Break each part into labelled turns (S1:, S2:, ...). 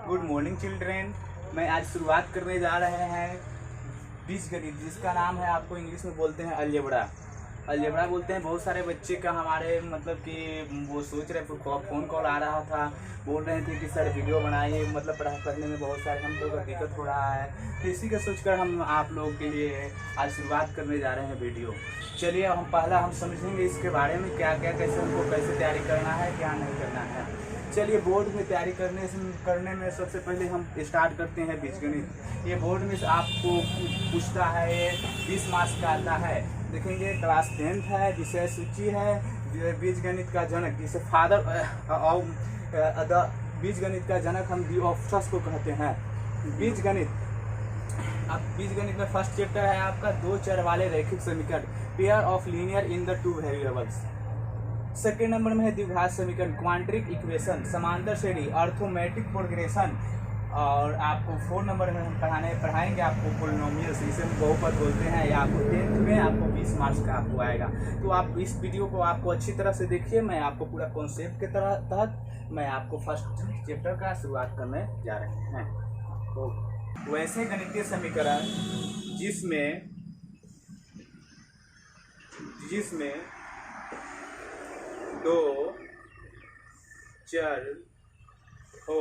S1: Good morning children. मैं आज शुरुआत करने जा रहे हैं बीजगणित, जिसका नाम है आपको इंग्लिश में बोलते हैं अलजेब्रा। अलजेब्रा बोलते हैं। बहुत सारे बच्चे का हमारे मतलब कि वो सोच रहे फ़ोन कॉल आ रहा था, बोल रहे थे कि सर वीडियो बनाइए, मतलब पढ़ाई करने में बहुत सारे हम लोग का दिक्कत हो रहा है। तो इसी का सोचकर हम आप लोगों के लिए आज शुरुआत करने जा रहे हैं वीडियो। चलिए हम समझेंगे इसके बारे में क्या क्या कैसे हमको कैसे तैयारी करना है, क्या नहीं करना है। चलिए बोर्ड में तैयारी करने में सबसे पहले हम स्टार्ट करते हैं बीजगणित। ये बोर्ड में आपको पूछता है, ये 20 मार्क्स का आता है। देखेंगे क्लास 10th है, विषय सूची है, बीजगणित का जनक जिसे फादर बीजगणित का जनक हम दियोफर्स्ट को कहते हैं। बीजगणित, अब बीजगणित में फर्स्ट चैप्टर है आपका दो चर वाले रैखिक समीकरण, pair of linear in the two variables. Second number में है द्विघात समीकरण, क्वाड्रेटिक इक्वेशन, समांतर श्रेणी, अर्थमेटिक प्रोग्रेशन। और आपको 4 नंबर में हम पढ़ाएंगे आपको पोलिनोमियल्स, इसे हम बहुपद बोलते हैं। या आपको 10th में आपको 20 मार्क्स का आपको आएगा। तो आप इस वीडियो को आपको अच्छी तरह से देखिए। मैं आपको पूरा कॉन्सेप्ट के तहत मैं आपको फर्स्ट चैप्टर का शुरुआत करने जा रहे हैं। तो वैसे गणितीय समीकरण जिसमें दो चर हो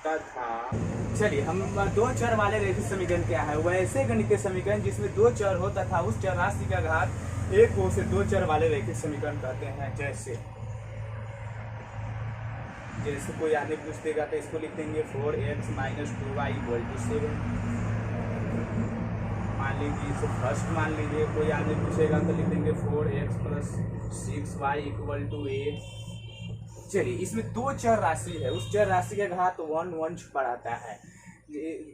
S1: तथा, चलिए हम दो चर वाले रैखिक समीकरण क्या है। वैसे गणितीय समीकरण जिसमें दो चर हो तथा उस चर राशि का घात एक हो, से दो चर वाले रैखिक समीकरण कहते हैं। जैसे कोई आगे पूछ देगा तो इसको लिख देंगे 4x - 2y = 7। मान लीजिए इसे फर्स्ट मान लीजिए। कोई आगे पूछेगा तो लिख देंगे 4x + 6y = 8। चलिए इसमें दो चर राशि है, उस चर राशि का घात 1 छुपा रहता है।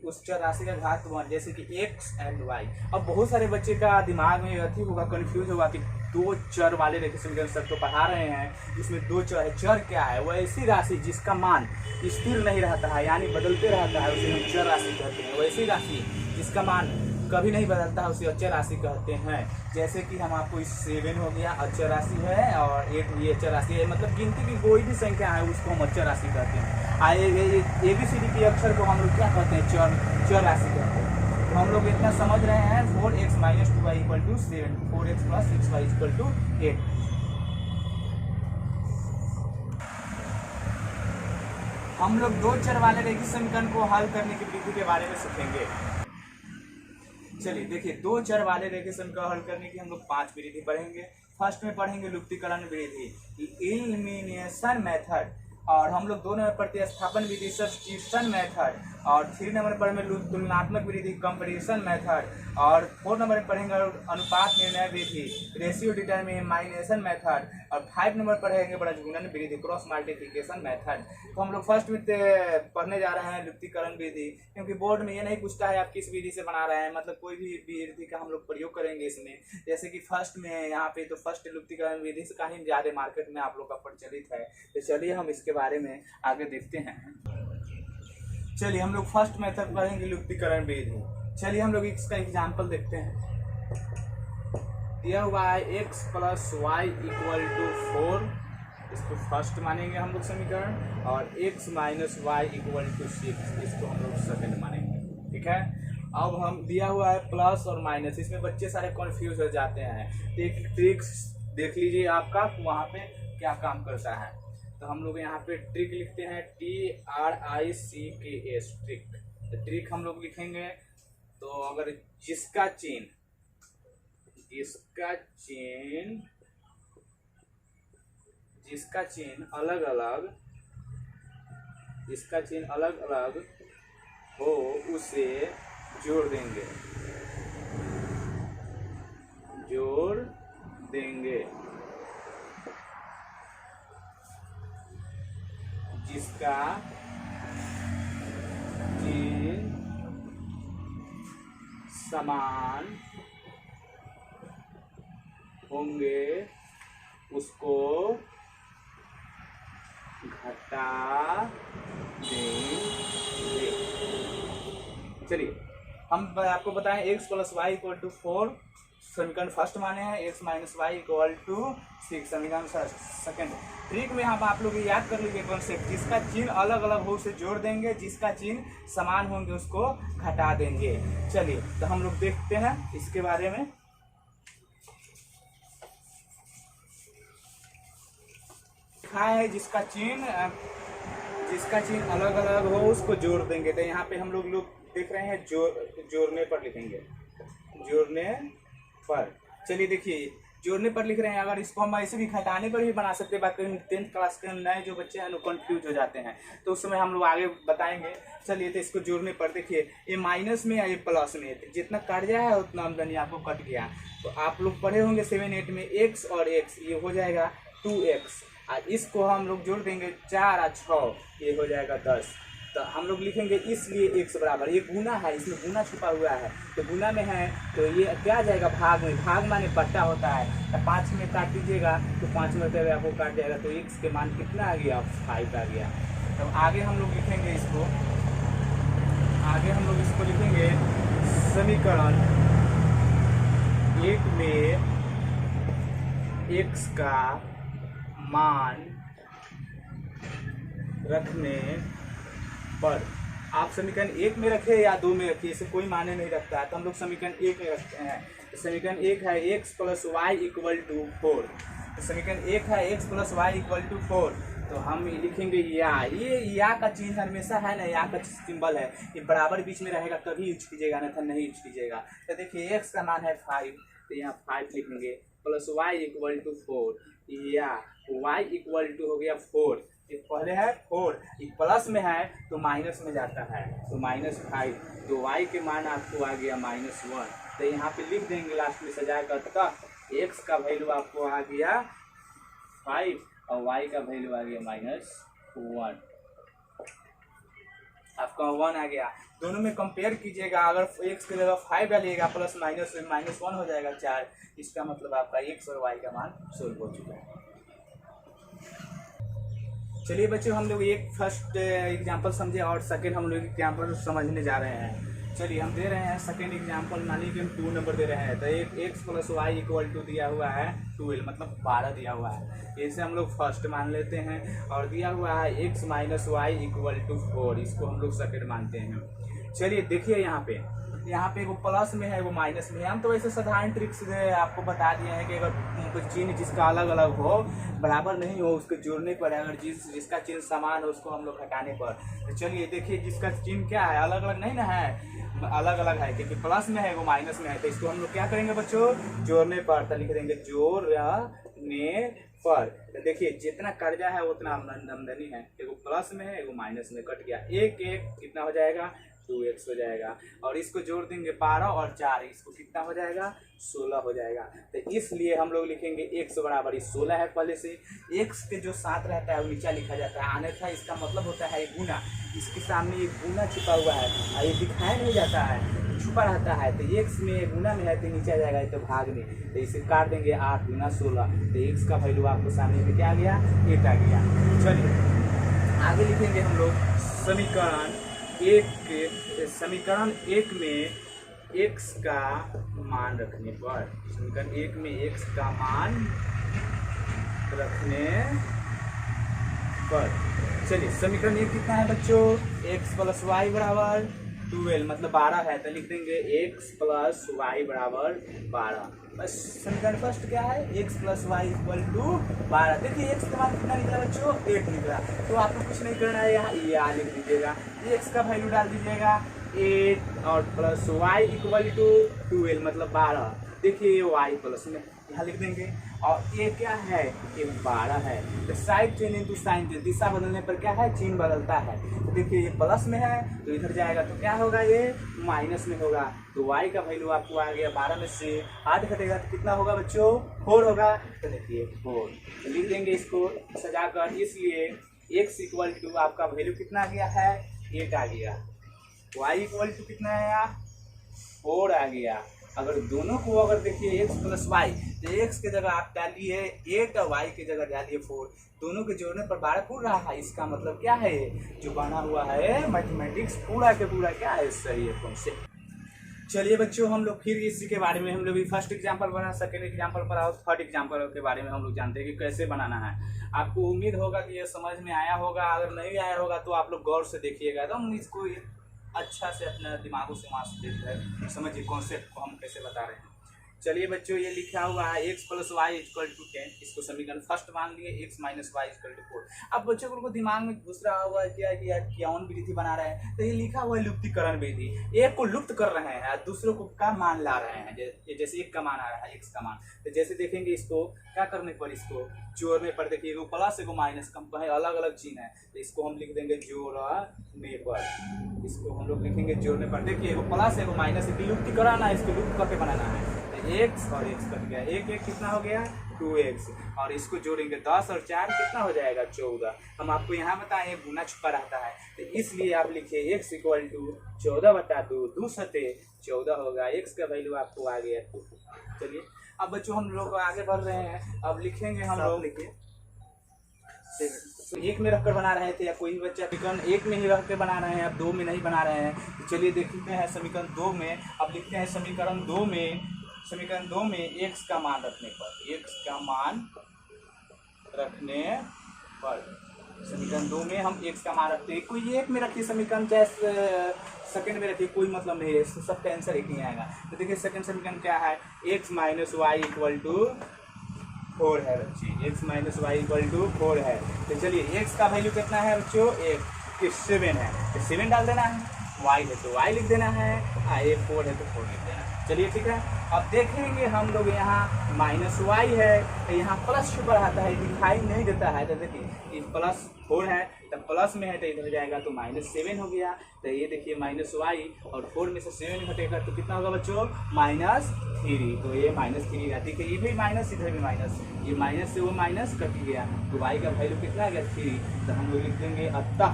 S1: उस चर राशि का घात 1, जैसे कि x and y। अब बहुत सारे बच्चे का दिमाग में अथी होगा, कंफ्यूज होगा कि दो चर वाले रैखिक समीकरण सर तो पढ़ा रहे हैं, इसमें दो चर है। चर क्या है? वह ऐसी राशि जिसका मान स्थिर नहीं रहता है, यानी बदलते रहता है, उसे हम चर राशि कहते हैं। वैसी राशि जिसका मान कभी नहीं बदलता है उसे अचर राशि कहते हैं। जैसे कि हम आपको 7 हो गया अचर राशि है, और 8 भी अचर राशि है। मतलब गिनती की कोई भी संख्या है उसको हम अचर राशि कहते हैं। ABCD के अक्षर को हम लोग क्या कहते हैं? चर राशि कहते हैं। तो हम लोग इतना समझ रहे हैं। 4x - 2y = 7, 4x + 6y = 8। हम लोग दो चर वाले रैखिक समीकरण को हल करने की विधि के बारे में सीखेंगे। चलिए देखिए, दो चर वाले रैखिक समीकरण हल करने की हम लोग 5 विधि पढ़ेंगे। फर्स्ट में पढ़ेंगे लुप्तीकरण विधि, एलिमिनेशन मेथड, और हम लोग 2 नंबर प्रतिस्थापन विधि, सब्स्टिट्यूशन मेथड, और 3 नंबर पर में तुलनात्मक विधि, कंपैरिजन मेथड, और 4 नंबर में पढ़ेंगे अनुपात निर्णय विधि, रेशियो डिटरमिनेशन मेथड, और 5 नंबर पढ़ेंगे बड़जगुणन विधि, क्रॉस मल्टीप्लिकेशन मेथड। तो हम लोग फर्स्ट में पढ़ने जा रहे हैं लुप्तीकरण विधि, क्योंकि बोर्ड में ये नहीं पूछता है आप किस विधि से बना रहे हैं, मतलब कोई भी विधि का हम लोग प्रयोग करेंगे इसमें। जैसे कि फर्स्ट में यहाँ पे तो फर्स्ट लुप्तीकरण विधि से कहीं ज़्यादा मार्केट में आप लोग का प्रचलित है। तो चलिए हम इसके बारे में आगे देखते हैं। चलिए हम लोग फर्स्ट मेथड पढ़ेंगे लुप्तीकरण विधि। चलिए हम लोग इसका एग्जांपल देखते हैं। दिया हुआ है x + y = 4, इसको फर्स्ट मानेंगे हम लोग समीकरण, और x - y = 6, इसको हम लोग सेकंड मानेंगे। ठीक है। अब हम दिया हुआ है प्लस और माइनस, इसमें बच्चे सारे कंफ्यूज हो जाते हैं। ट्रिक्स देख लीजिए आपका वहाँ पे क्या काम करता है। तो हम लोग यहाँ पे ट्रिक लिखते हैं, TRICKS, ट्रिक। तो ट्रिक हम लोग लिखेंगे, तो अगर जिसका चिन्ह अलग अलग हो उसे जोड़ देंगे। जिसका चिन्ह समान होंगे उसको घटा देंगे। चलिए हम आपको बताएं x + y = 4, समीकरण फर्स्ट माने हैं x minus Y equal to 6। समीकरण सेकंड। ट्रिक में हम आप लोग याद कर लीजिए कॉन्सेप्ट, जिसका चिन्ह अलग अलग हो उसे जोड़ देंगे, जिसका चिन्ह समान होंगे उसको घटा देंगे। चलिए तो हम लोग देखते हैं इसके बारे में। लिखा है जिसका चिन्ह अलग अलग हो उसको जोड़ देंगे। तो यहाँ पे हम लोग देख रहे हैं जोड़ने पर लिखेंगे, जोड़ने पर। चलिए देखिए जोड़ने पर लिख रहे हैं, अगर इसको हम ऐसे भी घटाने पर भी बना सकते हैं। बाकी 10th क्लास के नए जो बच्चे हैं वो कंफ्यूज हो जाते हैं, तो उस समय हम लोग आगे बताएंगे। चलिए तो इसको जोड़ने पर देखिए ये माइनस में या ये प्लस में, तो जितना कट गया है उतना आमदनी आपको कट गया। तो आप लोग पढ़े होंगे 7-8 में x और x, ये हो जाएगा 2x, और इसको हम लोग जोड़ देंगे 4 और 6, ये हो जाएगा 10। तो हम लोग लिखेंगे इसलिए x बराबर, ये गुना है, इसमें गुना छुपा हुआ है, तो गुना में है तो ये क्या आ जाएगा भाग में। भाग माने बट्टा होता है, तो 5 में काट दीजिएगा तो 5 में आपको काट जाएगा, तो x के मान कितना आ गया, 5 आ गया। तब आगे हम लोग लिखेंगे इसको, लिखेंगे समीकरण 1 में x का मान रखने पर। आप समीकरण 1 में रखे या 2 में रखिए, इसे कोई माने नहीं रखता है, तो हम लोग समीकरण 1 में रखते हैं। तो समीकरण 1 है x plus Y equal to 4। तो समीकरण 1 है x plus Y equal to 4। तो हम लिखेंगे ये या का चिन्ह हमेशा है ना, या का सिंबल है, ये बराबर बीच में रहेगा तभी यूज कीजिएगा, नहीं नहीं यूज कीजिएगा। तो देखिए x का मान है 5, तो यहाँ 5 लिखेंगे, प्लस वाई इक्वल टू 4, या y इक्वल टू हो गया 4। ये पहले है 4, ये प्लस में है तो माइनस में जाता है, तो -5, तो y के मान आपको आ गया -1। तो यहाँ पे लिख देंगे लास्ट में सजा कर, तो x का वैल्यू आपको आ गया 5 और y का वैल्यू आ गया -1, आपका 1 आ गया। दोनों में कंपेयर कीजिएगा, अगर x की जगह 5 डालिएगा प्लस माइनस -1 हो जाएगा 4, इसका मतलब आपका x और y का मान सोल्व हो चुका है। चलिए बच्चों हम लोग एक फर्स्ट एग्जांपल समझे और सेकंड हम लोग एग्जांपल समझने जा रहे हैं। चलिए हम दे रहे हैं सेकंड एग्जांपल, मान लीजिए हम 2 नंबर दे रहे हैं, तो एक x plus Y equal to दिया हुआ है 12, मतलब 12 दिया हुआ है, इसे हम लोग फर्स्ट मान लेते हैं। और दिया हुआ है x minus Y equal to 4, इसको हम लोग सेकंड मानते हैं। चलिए देखिए यहाँ पे वो प्लस में है वो माइनस में है। हम तो वैसे साधारण ट्रिक से आपको बता दिए हैं कि अगर चिन्ह जिसका अलग अलग हो, बराबर नहीं हो, उसको जोड़ने पर, अगर जिसका चिन्ह समान हो उसको हम लोग घटाने पर। तो चलिए देखिए जिसका चिन्ह क्या है, अलग अलग नहीं ना है, अलग अलग है, क्योंकि प्लस में है वो माइनस में है, तो इसको हम लोग क्या करेंगे बच्चों, जोड़ने पर। तो लिख देंगे जोड़ने पर। तो देखिए जितना कर्जा है उतना आमदनी है, एगो प्लस में है एगो माइनस में, कट गया, एक कितना हो जाएगा, 2x हो जाएगा। और इसको जोड़ देंगे 12 और 4, इसको कितना हो जाएगा, 16 हो जाएगा। तो इसलिए हम लोग लिखेंगे x बराबर 16 है, पहले से x के जो साथ रहता है वो नीचा लिखा जाता है, अन्यथा इसका मतलब होता है गुना। इसके सामने ये गुना छुपा हुआ है और ये दिखाया नहीं जाता है, छुपा रहता है, तो x में गुना में है तो नीचे आ जाएगा, तो भाग में, तो इसे काट देंगे 8 गुना 16, तो x का वैल्यू आपको सामने में क्या आ गया, 8 आ गया। चलिए आगे लिखेंगे हम लोग समीकरण 1 में x का मान रखने पर। समीकरण 1 में x का मान रखने पर। चलिए समीकरण 1 कितना है बच्चों, x प्लस वाई बराबर 12, मतलब 12 है, तो लिख देंगे x प्लस वाई बराबर 12। बस समीकरण फर्स्ट क्या है, x plus Y equal to 12। देखिए x का मान कितना निकला बच्चों, 8 निकला, तो आपको कुछ नहीं करना है, यहाँ ये लिख दीजिएगा, x का वैल्यू डाल दीजिएगा 8 और प्लस वाई इक्वल टू 12, मतलब 12। देखिए ये y प्लस में यहाँ लिख देंगे, और ये क्या है, ये 12 है, तो side change into sign change, दिशा बदलने पर क्या है, चिन्ह बदलता है। तो देखिए ये प्लस में है तो इधर जाएगा तो क्या होगा, ये माइनस में होगा, तो y का वैल्यू आपको आ गया 12 में से 8 घटेगा तो कितना होगा बच्चों, 4 होगा। तो देखिए 4, तो लिख देंगे इसको सजाकर, इसलिए x इक्वल टू आपका वैल्यू कितना आ गया है, 8 आ गया, y इक्वल टू कितना आया, 4 आ गया। अगर दोनों को अगर देखिए x प्लस वाई, तो x के जगह आप डालिए 8 और y की जगह डालिए 4, दोनों के जोड़ने पर 12 पूरा रहा है, इसका मतलब क्या है, जो बना हुआ है मैथमेटिक्स पूरा के पूरा क्या है, सही है कौन से। चलिए बच्चों, हम लोग फिर इसी के बारे में हम लोग फर्स्ट एग्जांपल बना, सेकंड एग्जांपल पर और थर्ड एग्जांपल के बारे में हम लोग जानते हैं कि कैसे बनाना है। आपको उम्मीद होगा कि ये समझ में आया होगा, अगर नहीं आया होगा तो आप लोग गौर से देखिएगा, तो हम इसको अच्छा से अपने दिमागों से वहाँ से देख रहे समझिए कॉन्सेप्ट को हम कैसे बता रहे हैं। चलिए बच्चों, ये लिखा हुआ है x + y = 10, इसको समीकरण फर्स्ट मान लिए, x - y = 4। अब बच्चों को दिमाग में घुस रहा हुआ है क्या कि यार कौन विधि बना रहे हैं, तो ये लिखा हुआ है लुप्तीकरण विधि। एक को लुप्त कर रहे हैं, दूसरों को का मान ला रहे हैं। जैसे एक का मान आ रहा है, x का मान, तो जैसे देखेंगे इसको क्या करने पर, इसको जोड़ने पर, देखिए एगो प्लस एगो माइनस कम है, अलग अलग चिन्ह है, तो इसको हम लिख देंगे जोड़ने पर। इसको हम लोग लिखेंगे जोड़ने पर। देखिए एगो प्लस एगो माइनस, लुप्तीकरण है, इसको लुप्त करके बनाना है। x और x कट गया, एक कितना हो गया 2x, और इसको जोड़ेंगे 10 और 4 कितना हो जाएगा 14। हम आपको यहाँ बताएं ये गुना छुपा रहता है, तो इसलिए आप लिखिए x = 14/2, 2 सते 14 होगा, x का वैल्यू आपको आ गया 2। चलिए अब बच्चों हम लोग आगे बढ़ रहे हैं, अब लिखेंगे हम लोग, लिखिए तो एक में रखकर बना रहे थे, या कोई बच्चा समीकरण एक में ही रख के बना रहे हैं, अब 2 में नहीं बना रहे हैं। तो चलिए देखते हैं समीकरण 2 में। अब लिखते हैं समीकरण 2 में x का मान रखने पर, समीकरण 2 में हम x का मान रखते हैं। कोई एक में रखिए समीकरण, चाहे सेकंड में रखिए, कोई मतलब नहीं है, सबका आंसर एक ही आएगा। तो देखिए सेकंड समीकरण क्या है, x - y = 4 है बच्चे, x - y = 4 है। तो चलिए x का वैल्यू कितना है बच्चों, 7 है, तो 7 डाल देना है, y है तो y लिख देना है, 4 है तो 4 लिख देना है। चलिए ठीक है। अब देखेंगे हम लोग यहाँ -y है, तो यहाँ प्लस छुपा रहता है, दिखाई नहीं देता है, तो देखिए +4 है, तो प्लस में है तो इधर जाएगा तो -7 हो गया। तो ये देखिए -y और 4 में से 7 घटेगा तो कितना होगा बच्चों, -3। तो ये -3 है, ठीक है, ये भी माइनस, इधर भी माइनस, ये माइनस से वो माइनस कट गया, तो y का वैल्यू कितना आ गया 3। तो हम लोग लिख देंगे अतः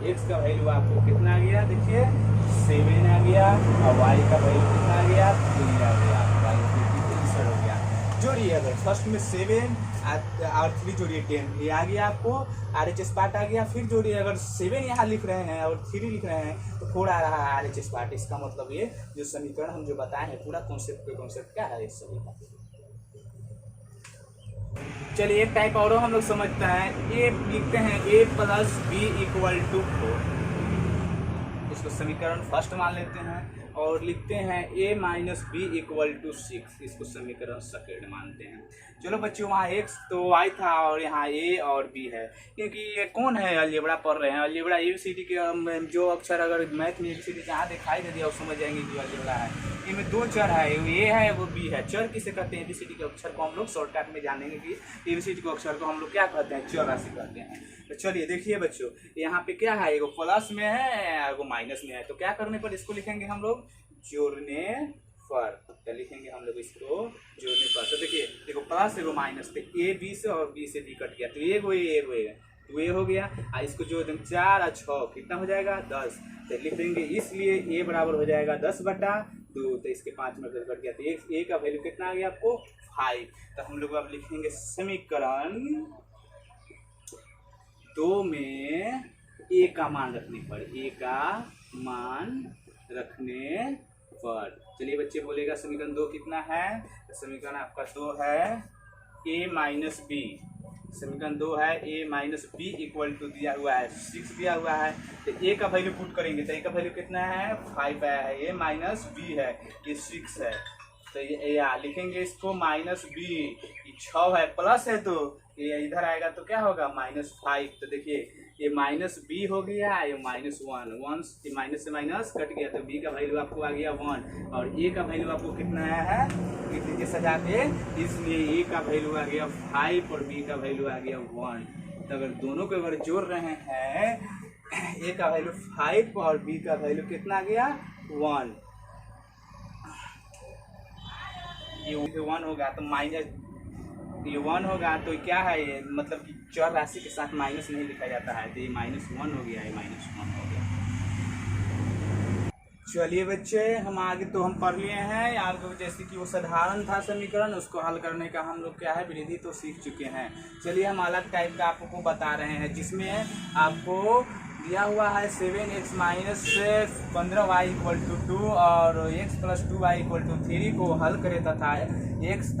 S1: x का वैल्यू आपको कितना आ गया, देखिए 7 आ गया, और y का वैल्यू कितना आ गया 3 आ गया, आंसर हो गया। जोड़िए अगर फर्स्ट में 7 और 3 जोड़िए 10, ये आ गया आपको RHS पार्ट आ गया। फिर जोड़िए, अगर 7 यहाँ लिख रहे हैं और 3 लिख रहे हैं तो 4 आ रहा है RHS पार्ट। इसका मतलब ये जो समीकरण हम जो बताए हैं पूरा कॉन्सेप्ट क्या है इस सभी का। चलिए एक टाइप और हम लोग समझते हैं, ए लिखते हैं a + b = 4, इसको समीकरण फर्स्ट मान लेते हैं, और लिखते हैं a - b = 6, इसको समीकरण सेकंड मानते हैं। चलो बच्चों, वहाँ x तो y था और यहाँ a और b है, क्योंकि ये कौन है, अलजेब्रा पढ़ रहे हैं। अलजेब्रा ABCD के जो अक्षर अगर मैथ में ABCD जहाँ दिखाई दे दिया वो समझ जाएंगे कि अलजेब्रा है। इनमें 2 चर है, ये है वो b है। चर किसे कहते हैं, ABCD के अक्षर को हम लोग शॉर्टकट में जानेंगे कि ABCD के अक्षर को हम लोग क्या कहते हैं, चर राशि कहते हैं। तो चलिए देखिए बच्चों, यहाँ पे क्या है, एगो प्लस में है, एगो माइनस में है, तो क्या करने पर इसको लिखेंगे हम लोग जोड़ने पर। तो लिखेंगे हम लोग इसको जोड़ने पर। तो देखिए एगो प्लस एगो माइनस, तो a b से और b से b कट गया, तो एगो तो ये हो गया। इसको जो 4 और 6 कितना हो जाएगा 10, तो लिख देंगे, इसलिए a बराबर हो जाएगा 10/2, तो इसके 5 में कट गया, तो a का वैल्यू कितना आ गया आपको 5। तो हम लोग अब लिखेंगे समीकरण 2 में a का मान रखने पर, चलिए बच्चे बोलेगा समीकरण 2 कितना है, तो समीकरण आपका 2 है a - b, समीकरण 2 है a - b = दिया हुआ है 6 दिया हुआ है, तो a का वैल्यू पुट करेंगे, तो a का वैल्यू कितना है 5 आया है, a - b है, ये 6 है, तो ये लिखेंगे इसको -b, 6 है प्लस है, तो ये इधर आएगा तो क्या होगा -5। तो देखिए ये -b हो गया, ये -1 से माइनस कट गया, तो b का वैल्यू आपको आ गया 1, और a का वैल्यू आपको कितना आया है, कितने सजा के, इसलिए a का वैल्यू आ गया 5 और b का वैल्यू आ गया 1। तो अगर दोनों को अगर जोड़ रहे हैं, a का वैल्यू 5 और b का वैल्यू कितना आ गया 1, ये 1 होगा, तो ये 1 होगा, तो क्या है ये, मतलब कि चर राशि के साथ माइनस नहीं लिखा जाता है, तो ये -1 हो गया, ये -1 हो गया। चलिए बच्चे, हम आगे तो हम पढ़ लिए हैं, आपको जैसे कि वो साधारण था समीकरण, उसको हल करने का हम लोग क्या है विधि तो सीख चुके हैं। चलिए हम अलग टाइप का आपको बता रहे हैं, जिसमें आपको दिया हुआ है 7x minus 15y equal to 2 और x plus 2y equal to 3 को हल करें तथा x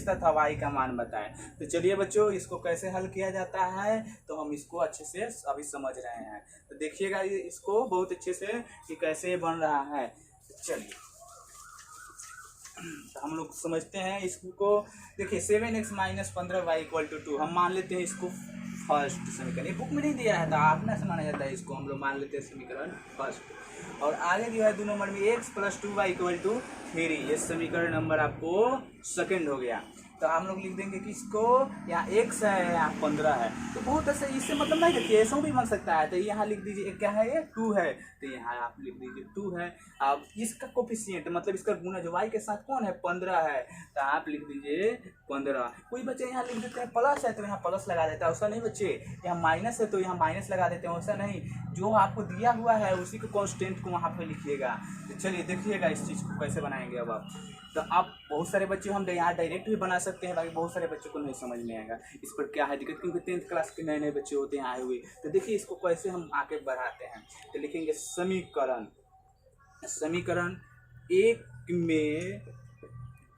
S1: तथा y का मान बताएं। तो चलिए बच्चों, इसको कैसे हल किया जाता है तो हम इसको अच्छे से अभी समझ रहे हैं। तो देखिएगा इसको बहुत अच्छे से कि कैसे बन रहा है। चलिए तो हम लोग समझते हैं इसको। देखिए 7x minus 15y equal to 2 हम मान लेते हैं इसको फर्स्ट समीकरण। ये बुक में नहीं दिया है तो आपने से माना जाता है, इसको हम लोग मान लेते हैं समीकरण फर्स्ट। और आगे दिया है 2 नंबर में x plus 2y equal to 3, ये समीकरण नंबर आपको सेकंड हो गया। तो हम लोग लिख देंगे कि इसको यहाँ x है, यहाँ 15 है। तो बहुत ऐसे इससे मतलब नहीं देखिए, ऐसा भी बन सकता है। तो यहाँ लिख दीजिए क्या है, ये 2 है, तो यहाँ आप लिख दीजिए 2 है। अब इसका कोफिशिएंट मतलब इसका गुना जो y के साथ कौन है, 15 है, तो आप लिख दीजिए 15। कोई बच्चे यहाँ लिख देते हैं प्लस है तो यहाँ प्लस लगा देता है, वैसा नहीं बच्चे। यहाँ माइनस है तो यहाँ माइनस लगा देते हैं, वैसा नहीं। जो आपको दिया हुआ है उसी के कॉन्स्टेंट को वहाँ पे लिखिएगा। तो चलिए देखिएगा इस चीज़ को कैसे बनाएंगे अब आप। तो आप बहुत सारे बच्चे हम यहाँ डायरेक्ट भी बना सकते हैं, बाकी बहुत सारे बच्चों को नहीं समझ में आएगा इस पर क्या है दिक्कत, क्योंकि 10th क्लास के नए नए बच्चे होते हैं आए हुए। तो देखिए इसको कैसे हम आगे बढ़ाते हैं। तो लिखेंगे समीकरण 1 में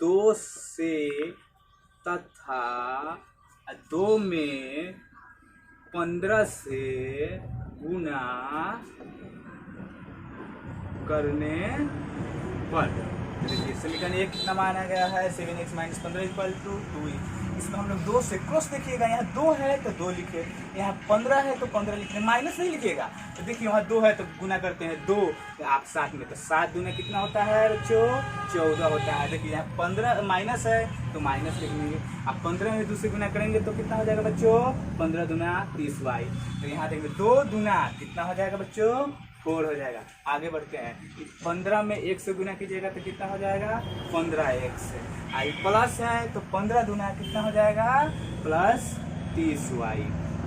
S1: 2 से तथा 2 में 15 से गुना करने पर। देखिए समीकरण 1 कितना माना गया है, 7x माइनस 15 इक्वल टू 2। इसमें हम लोग 2 से क्रॉस देखिएगा, यहाँ 2 है तो 2 लिखे, यहाँ 15 है तो 15 लिखे, माइनस नहीं लिखिएगा। तो देखिए वहाँ 2 है तो गुना करते हैं 2, तो आप 7 में, तो 7 दूना कितना होता है बच्चों, 14 होता है। देखिए यहाँ 15 माइनस है तो माइनस लिख लेंगे। आप 15 में 2 से गुना करेंगे तो कितना हो जाएगा बच्चों, 15 दूना 30y। तो यहाँ देखेंगे 2 दूना कितना हो जाएगा बच्चों, 4 हो जाएगा। आगे बढ़ते हैं, 15 में 1 से गुना कीजिएगा तो कितना हो जाएगा, 15x। आई प्लस है तो 15 दूना कितना हो जाएगा, प्लस 30y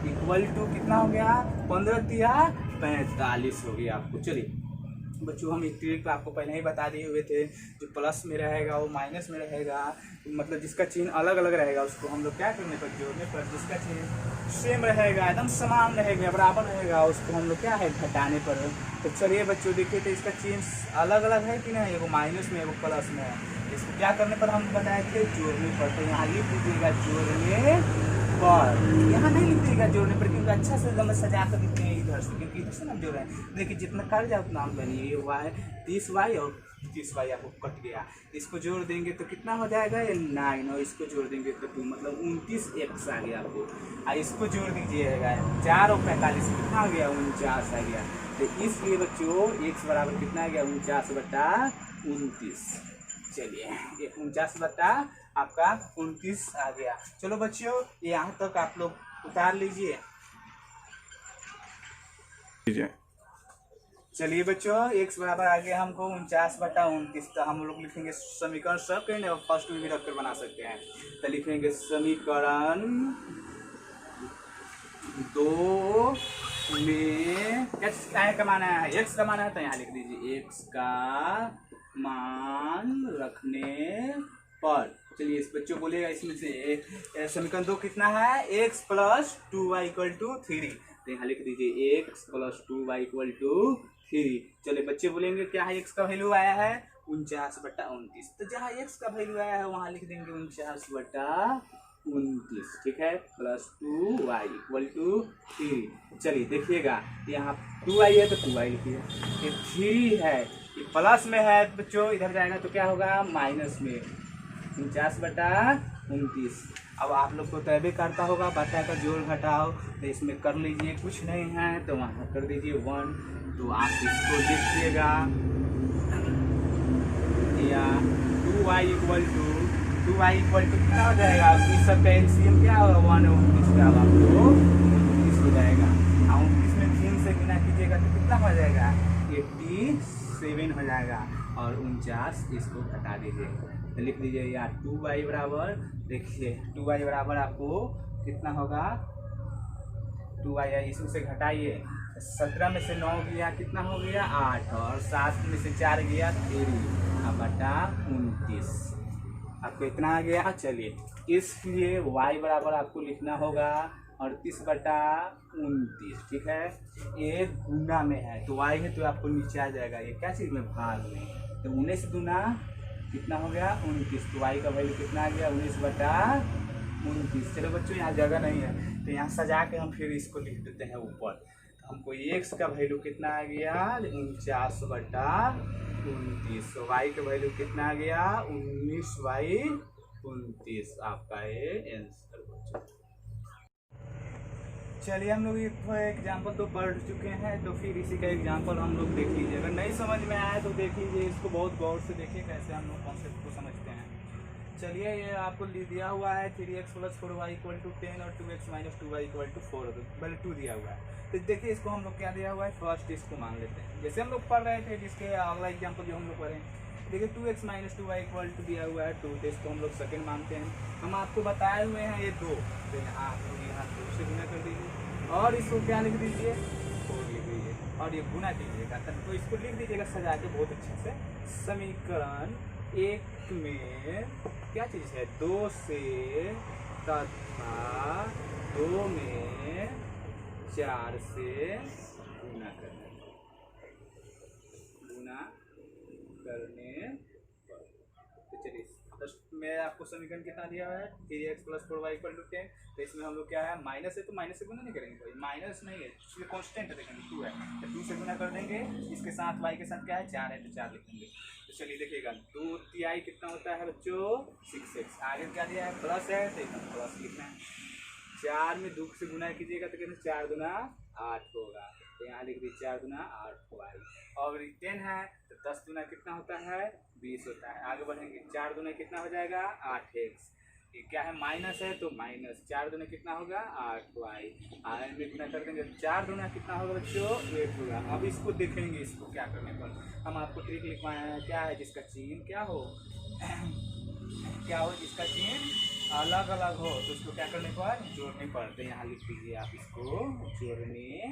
S1: इक्वल टू कितना हो गया, 15 तिया 45 हो गया आपको। चलिए बच्चों हम एक ट्रिक आपको पहले ही बता दिए हुए थे, जो प्लस में रहेगा वो माइनस में रहेगा, मतलब जिसका चिन्ह अलग अलग रहेगा उसको हम लोग क्या करने पर, जोड़ने पर। जिसका चिन्ह सेम रहेगा, एकदम समान रहेगा, बराबर रहेगा, उसको हम लोग क्या है, घटाने पर। तो चलिए बच्चों देखिए, तो इसका चिन्ह अलग अलग है कि नहीं, एगो माइनस में एगो प्लस में है। इसको क्या करने पर हम बताए थे, जोड़ने पर। तो यहाँ लिख दीजिएगा जोड़ने पर, यहाँ नहीं लिख दीजिएगा जोड़ने पर, क्योंकि अच्छा से एकदम सजा कर लिखते हैं इधर से, क्योंकि इधर से हम जोड़ रहे हैं। देखिए जितना काट जाए उतना हम बनिए, ये हुआ है 30y और 30y आपको कट गया। इसको जोड़ देंगे तो कितना हो जाएगा, ये 9, और इसको जोड़ देंगे तो 2, मतलब 29x आ गया आपको। और इसको जोड़ दीजिएगा 4 और 45 कितना आ गया, 49 आ गया। तो इसलिए बच्चों x बराबर कितना आ गया, 49/29। चलिए 49 आपका 29 आ गया। चलो बच्चों यहाँ तक आप लोग उतार लीजिए। चलिए बच्चों x बराबर आ गया हमको 49/29। तो हम लोग लिखेंगे समीकरण सेकंड और फर्स्ट में भी रखकर बना सकते हैं। तो लिखेंगे समीकरण 2 में x का मान है, x का मान है, तो यहाँ लिख दीजिए x का मान रखने पर। चलिए इस बच्चों बोलिएगा इसमें से समीकरण 2 कितना है, x plus 2y equal to 3। तो यहाँ लिख दीजिए x plus 2y equal to 3। चलिए बच्चे बोलेंगे क्या है, x का वैल्यू आया है 49/29। तो जहाँ x का वैल्यू आया है वहाँ लिख देंगे 49/29, ठीक है, प्लस 2y इक्वल टू 3। चलिए देखिएगा यहाँ 2y है तो 2y लिखिए, ये 3 है, ये प्लस में है बच्चों, इधर जाएगा तो क्या होगा, माइनस में 49/29। अब आप लोग को तैबे करता होगा बटा का जोड़ घटाओ, तो इसमें कर लीजिए, कुछ नहीं है तो वहाँ कर दीजिए 1। तो आप इसको देखिएगा या 2y इक्वल टू कितना हो जाएगा, इस सब का एलसीएम क्या होगा, 1 और 29 का आपको 29 हो जाएगा। 29 में 3 से गुना कीजिएगा तो कितना हो जाएगा, 87 हो जाएगा, और 49 इसको घटा दीजिए। तो लिख दीजिए यार 2y बराबर, देखिए 2y बराबर आपको कितना होगा, 2y है, इसमें से घटाइए, 17 में से 9 गया कितना हो गया, 8, और 7 में से 4 गया 3 बटा 29, आपको इतना आ गया। चलिए इसलिए y बराबर आपको लिखना होगा 38/29, ठीक है। ये गुना में है तो y है तो आपको नीचे आ जाएगा, ये क्या चीज़ में, भाग में। तो 19 गुना कितना हो गया 29, तो y का वैल्यू कितना आ गया 19/29। चलो बच्चों यहाँ जगह नहीं है तो यहाँ सजा के हम फिर इसको लिख देते हैं ऊपर। तो हमको x का वैल्यू कितना आ गया 49/29, तो y का वैल्यू कितना आ गया 19/29, आपका ये आंसर बच्चों। चलिए हम लोग एक एग्जाम्पल तो पढ़ चुके हैं, तो फिर इसी का एग्जाम्पल हम लोग देख लीजिए। अगर नहीं समझ में आया तो देख लीजिए, इसको बहुत गौर से देखिए कैसे हम लोग कॉन्सेप्ट को समझते हैं। चलिए ये आपको दिया हुआ है 3x + 4y = 10 और 2x - 2y = 4, पहले 2 दिया हुआ है। तो देखिए इसको हम लोग क्या दिया हुआ है, फर्स्ट इसको मान लेते हैं जैसे हम लोग पढ़ रहे थे, जिसके अगला एग्जाम्पल जो हम लोग पढ़े देखिए 2x - 2y = दिया हुआ है 2, तो इसको हम लोग सेकेंड मानते हैं। हम आपको बताए हुए हैं ये 2, तो यहाँ आप लोग यहाँ 2 से गुना कर दीजिए और इसको क्या लिख दीजिए 4 लिख दीजिए और ये गुना कीजिएगा, तो इसको लिख दीजिएगा सजा के बहुत अच्छे से। समीकरण 1 में क्या चीज़ है 2 से तथा 2 में 4 से गुना करने पर। तो चलिए फर्स्ट में आपको समीकरण कितना दिया हुआ है 3x + 4y = 10, तो इसमें हम लोग क्या है माइनस है तो माइनस से गुना नहीं करेंगे, भाई माइनस नहीं है इसलिए कांस्टेंट है, देखेंगे 2 है तो 2 से गुना कर देंगे। इसके साथ y के साथ क्या है 4 है तो 4 लिख देंगे। तो चलिए देखिएगा 2 तिहाई कितना होता है बच्चों 6x, आगे क्या दिया है प्लस है तो एकदम प्लस लिखना है। 4 में 2 से गुना कीजिएगा तो कितना 4 दूना 8 होगा, तो यहाँ लिख दीजिए 4 दूना 8 y। और 10 है तो 10 दूना कितना होता है 20 होता है। आगे बढ़ेंगे 4 दूना कितना हो जाएगा 8x, ये क्या है माइनस है तो माइनस 4 दूना कितना होगा 8y। आगे में गुना कर देंगे 4 दूना कितना होगा बच्चों 8 होगा। अब इसको देखेंगे इसको क्या करने पर हम आपको ट्रिक लिखवाए हैं, क्या है जिसका चिन्ह क्या हो जिसका चिन्ह अलग अलग हो तो उसको क्या करने पर जोड़ने पर। तो यहाँ लिख दीजिए आप इसको जोड़ने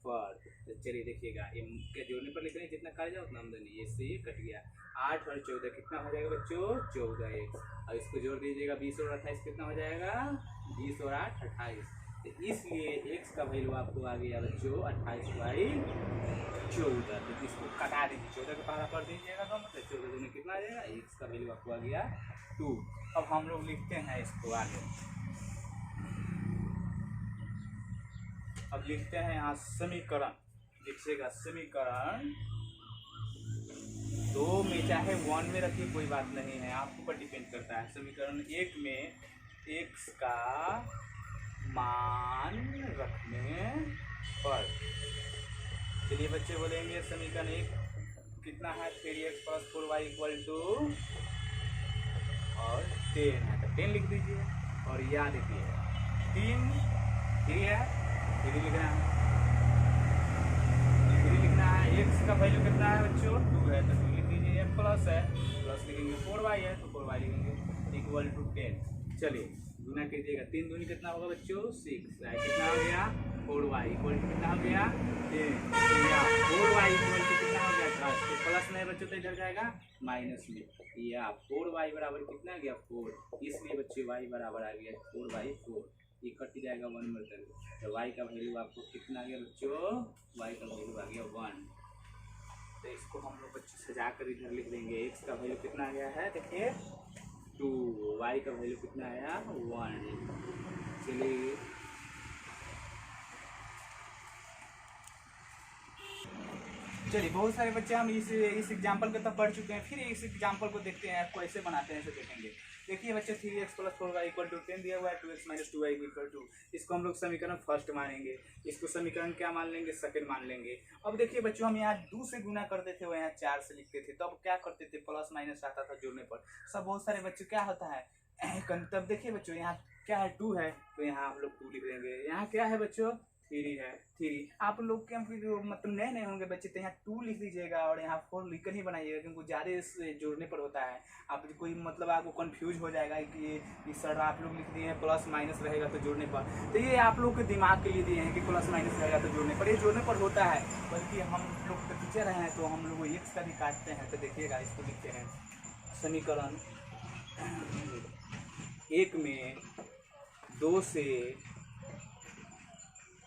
S1: पर। तो चलिए देखिएगा ये क्या जोड़ने पर लिख रहे हैं, जितना काट जाए उतना आमदनी, ये से कट गया 8 और 14 कितना हो जाएगा बच्चों 14x, और इसको जोड़ दीजिएगा 20 और 28 कितना हो जाएगा 20 और 8 28। तो इसलिए x का वैल्यू आपको आ गया बच्चों 28/14। तो इसको कटा दीजिए 14 के पहला कर दीजिएगा तो मतलब 14 दूनी कितना आ जाएगा x का वैल्यू आपको आ गया 2। अब हम लोग लिखते हैं इसको आगे, अब लिखते हैं यहाँ समीकरण, लिखिएगा समीकरण 2 में चाहे 1 में रखिए कोई बात नहीं है, आपके ऊपर डिपेंड करता है। समीकरण 1 में x का मान रखने पर। चलिए बच्चे बोलेंगे समीकरण 1 कितना है 3x + 4y = और 10 है तो 10 लिख दीजिए और याद रखिए 3 है 3 लिखना है, 3 लिखना है। x का वैल्यू कितना है बच्चों 2 है तो 2 लिख दीजिए, प्लस है प्लस लिखेंगे 4y है तो 4y लिखेंगे = 10। चलिए गुना कीजिएगा 3 दूनी कितना होगा बच्चों 6, कितना हो गया 4y कितना हो गया 10, 4y कितना हो गया 10, तो प्लस नहीं बच्चों तो इधर जाएगा माइनस में, या 4y बराबर कितना आ गया 4, इसलिए बच्चे y बराबर आ गया 4/4, ये कट जाएगा 1 मतलब, तो y का वैल्यू आपको कितना आ गया बच्चों y का वैल्यू आ गया 1। तो इसको हम लोग बच्चे सजा कर इधर लिख देंगे, x का वैल्यू कितना आ गया है देखिए 2, y का वैल्यू कितना आया 1। चलिए बहुत सारे बच्चे हम इस एग्जाम्पल को तब पढ़ चुके हैं, फिर इस एग्जाम्पल को देखते हैं आपको ऐसे बनाते हैं ऐसे देखेंगे। देखिए बच्चे 3x + 4y = 10 दिया हुआ है 2x - 2y = 2, इसको हम लोग समीकरण फर्स्ट मानेंगे, इसको समीकरण क्या मान लेंगे सेकंड मान लेंगे। अब देखिए बच्चों हम यहाँ 2 से गुना करते थे, वो यहाँ 4 से लिखते थे, तब क्या करते थे प्लस माइनस आता था जोड़ने पर। सब बहुत सारे बच्चे क्या होता है तब देखिए बच्चों यहाँ क्या है 2 है तो यहाँ आप लोग 2 लिख देंगे, यहाँ क्या है बच्चों 3 है 3। आप लोग के मतलब नए होंगे बच्चे तो यहाँ 2 लिख दीजिएगा और यहाँ 4 लिख ही बनाइएगा, क्योंकि ज़्यादा जोड़ने पर होता है। आप कोई मतलब आपको कंफ्यूज हो जाएगा कि सर आप लोग लिख दिए हैं प्लस माइनस रहेगा तो जोड़ने पर, तो ये आप लोग के दिमाग के लिए दिए हैं कि प्लस माइनस रहेगा तो जोड़ने पर, ये जोड़ने पर होता है। बल्कि हम लोग तो टीचर हैं तो हम लोग x का भी काटते हैं। तो देखिएगा इसको लिखते हैं समीकरण 1 में 2 से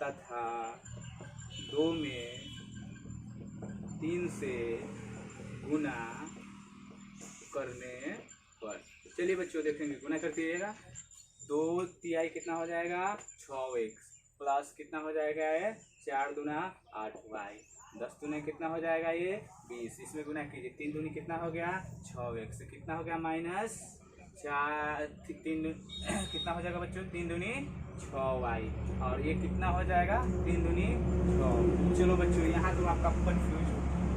S1: तथा 2 में 3 से गुना करने पर। चलिए बच्चों देखेंगे, गुना करके दिएगा 2 तिहाई कितना हो जाएगा 6x प्लस कितना हो जाएगा ये 4 दूना 8y, 10 दूने कितना हो जाएगा ये 20, इसमें गुना कीजिए 3 दूनी कितना हो गया 6x, कितना हो गया माइनस 4 3 कितना हो जाएगा बच्चों 3 दूनी 6y, और ये कितना हो जाएगा 3 दूनी 6। चलो बच्चों यहाँ तो आपका कन्फ्यूज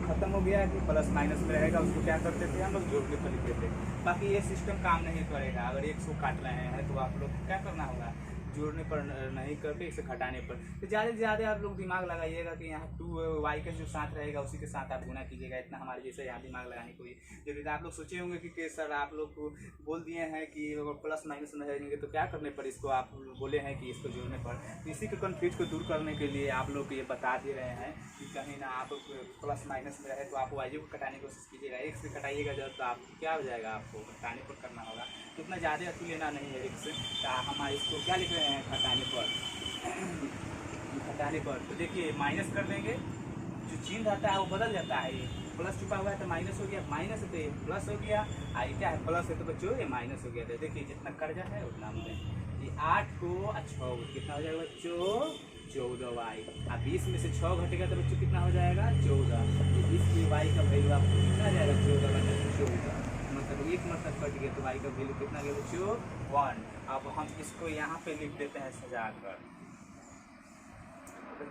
S1: खत्म हो गया कि प्लस माइनस में रहेगा, उसको क्या करते थे हम लोग जोड़ने पर लिखते थे। बाकी ये सिस्टम काम नहीं करेगा। अगर 100 काट रहे हैं तो आप लोग को क्या करना होगा, जोड़ने पर नहीं करके इसे घटाने पर। तो ज़्यादा से ज़्यादा आप लोग दिमाग लगाइएगा कि यहाँ 2y का जो साथ रहेगा उसी के साथ आप गुना कीजिएगा। इतना हमारे जैसे यहाँ दिमाग लगाने कोई जरूरी। आप लोग सोचे होंगे कि सर आप लोग को बोल दिए हैं कि अगर प्लस माइनस में रहेंगे तो क्या करने पर इसको आप बोले हैं कि इसको जोड़ने पर। तो इसी के कन्फ्यूज को दूर करने के लिए आप लोग को ये बता दे रहे हैं कि कहीं ना आप प्लस माइनस में रहे तो आप वाई को कटाने की कोशिश कीजिएगा। एक से कटाइएगा जब तो आप क्या हो जाएगा, आपको घटाने पर करना होगा। तो उतना ज़्यादा अथी लेना नहीं है एक से। हम इसको क्या लिख रहे हैं घटाने पर, घटाने पर। तो देखिए माइनस कर लेंगे, जो चिन्ह रहता है वो बदल जाता है। ये प्लस छुपा हुआ है तो माइनस हो गया, माइनस है तो ये प्लस हो गया, ये क्या है प्लस है तो बच्चों ये माइनस हो गया। तो देखिए जितना कर्जा है उतना हम दें। ये 8 को 6 कितना हो जाएगा बच्चों 14y, 20 में से 6 घटेगा तो बच्चों कितना हो जाएगा 14। तो इसलिए y का वैल्यू आपको कितना आ जाएगा 14/14, मतलब एक मतलब कट गया तो y का वैल्यू कितना गया बच्चों 1। अब हम इसको यहाँ पे लिख देते हैं सजा कर।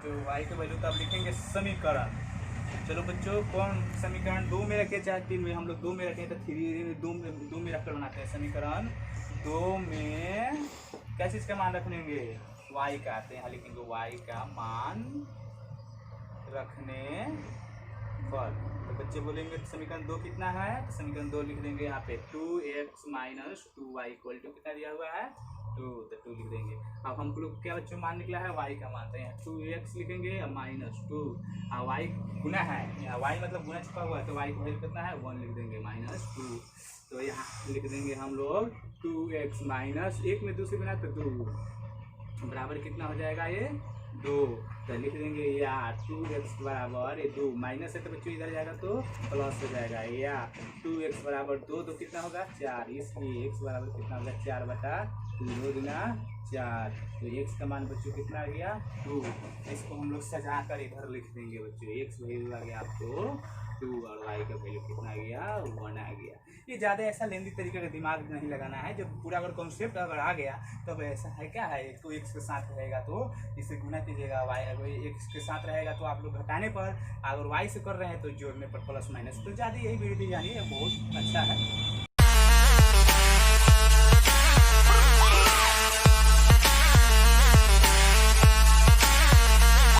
S1: तो y का वैल्यू तो आप लिखेंगे समीकरण। चलो बच्चों कौन समीकरण 2 में रखे चाहे 3 में, हम लोग 2 में रखें तो 2 में रखकर बनाते हैं समीकरण। 2 में क्या चीज़ का मान रखेंगे y का, आते हैं यहाँ लिखेंगे y का मान रखने पर। तो बच्चे बोलेंगे समीकरण 2 कितना है, तो समीकरण 2 लिख देंगे यहाँ पे 2x minus 2y equal to कितना दिया हुआ है 2, तो 2 लिख देंगे। अब हम लोग क्या बच्चों मान निकला है y का मान, तो यहाँ 2x लिखेंगे और माइनस 2, और y गुना है, यहाँ y मतलब गुना छुपा हुआ है तो y का वैल्यू कितना है 1 लिख देंगे माइनस 2। तो यहाँ लिख देंगे हम लोग 2x माइनस 1 में 2 से गुना तो 2 बराबर कितना हो जाएगा ये 2। तो लिख देंगे या 2x बराबर ये 2 माइनस है तो बच्चों इधर जाएगा तो प्लस हो जाएगा, या 2x बराबर 2 तो कितना होगा 4, इसलिए x बराबर कितना होगा 4/2, 2 गुना 4। तो x का मान बच्चों कितना आ गया 2। इसको हम लोग सजा कर इधर लिख देंगे बच्चों, x वैल्यू आ गया आपको 2 और y का वैल्यू कितना आ गया 1 आ गया। ये ज़्यादा ऐसा लेंदी तरीके का दिमाग नहीं लगाना है। जब पूरा अगर कॉन्सेप्ट अगर आ गया तब ऐसा है क्या है, तो x के साथ रहेगा तो इसे गुना कीजिएगा, y अगर x के साथ रहेगा तो आप लोग घटाने पर, अगर y से कर रहे हैं तो जोड़ने पर प्लस माइनस। तो ज़्यादा यही विधि जानिए बहुत अच्छा है।